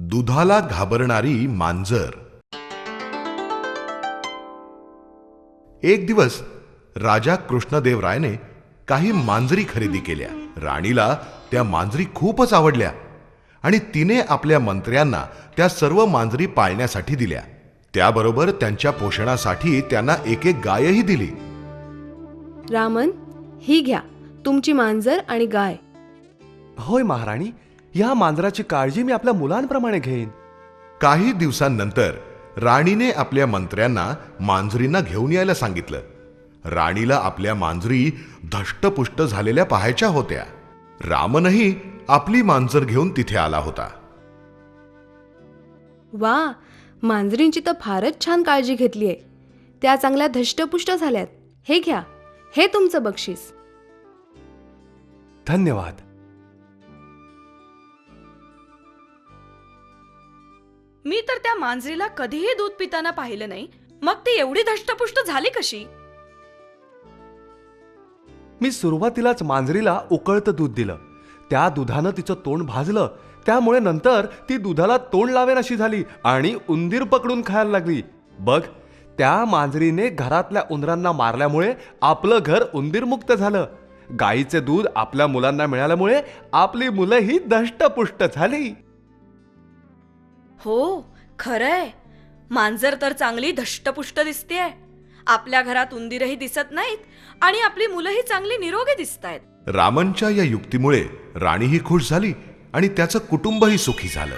दुधाला घाबरणारी मांजर. एक दिवस राजा कृष्णदेवरायने काही मांजरी खरेदी केल्या. राणीला त्या मांजरी खूपच आवडल्या आणि तिने आपल्या मंत्र्यांना त्या सर्व मांजरी पाळण्यासाठी दिल्या. त्याबरोबर त्यांच्या पोषणासाठी त्यांना एक एक गायही दिली. रामन, ही घ्या तुमची मांजर आणि गाय. होय महाराणी, या मांजराची काळजी मी आपल्या मुलांप्रमाणे घेईन. काही दिवसांनंतर राणीने आपल्या मंत्र्यांना मांजरींना घेऊन यायला सांगितलं. राणीला आपल्या मांजरी धष्टपुष्ट झालेल्या पाहायच्या होत्या. रामनही आपली मांजर घेऊन तिथे आला होता. वा, मांजरींची तर फारच छान काळजी घेतलीये. त्या चांगल्या धष्टपुष्ट झाल्यात. हे घ्या, हे तुमचं बक्षीस. धन्यवाद. मी तर त्या मांजरीला कधीही दूध पिताना पाहिलं नाही. मग ती एवढी धष्टपुष्ट झाली कशी? मी सुरुवातीलाच मांजरीला उकळतं दूध दिलं. त्या दुधानं तिचं तोंड भाजलं. त्यामुळे नंतर ती दुधाला तोंड लावेन अशी झाली आणि उंदीर पकडून खायला लागली. बघ, त्या मांजरीने घरातल्या उंदरांना मारल्यामुळे आपलं घर उंदीरमुक्त झालं. गाईचे दूध आपल्या मुलांना मिळाल्यामुळे आपली मुलंही धष्टपुष्ट झाली. हो, खरंय. मांजर तर चांगली धष्टपुष्ट दिसतेय. आपल्या घरात उंदीरही दिसत नाहीत आणि आपली मुलंही चांगली निरोगी दिसतायत. रामनच्या या युक्तीमुळे राणीही खुश झाली आणि त्याचं कुटुंबही सुखी झालं.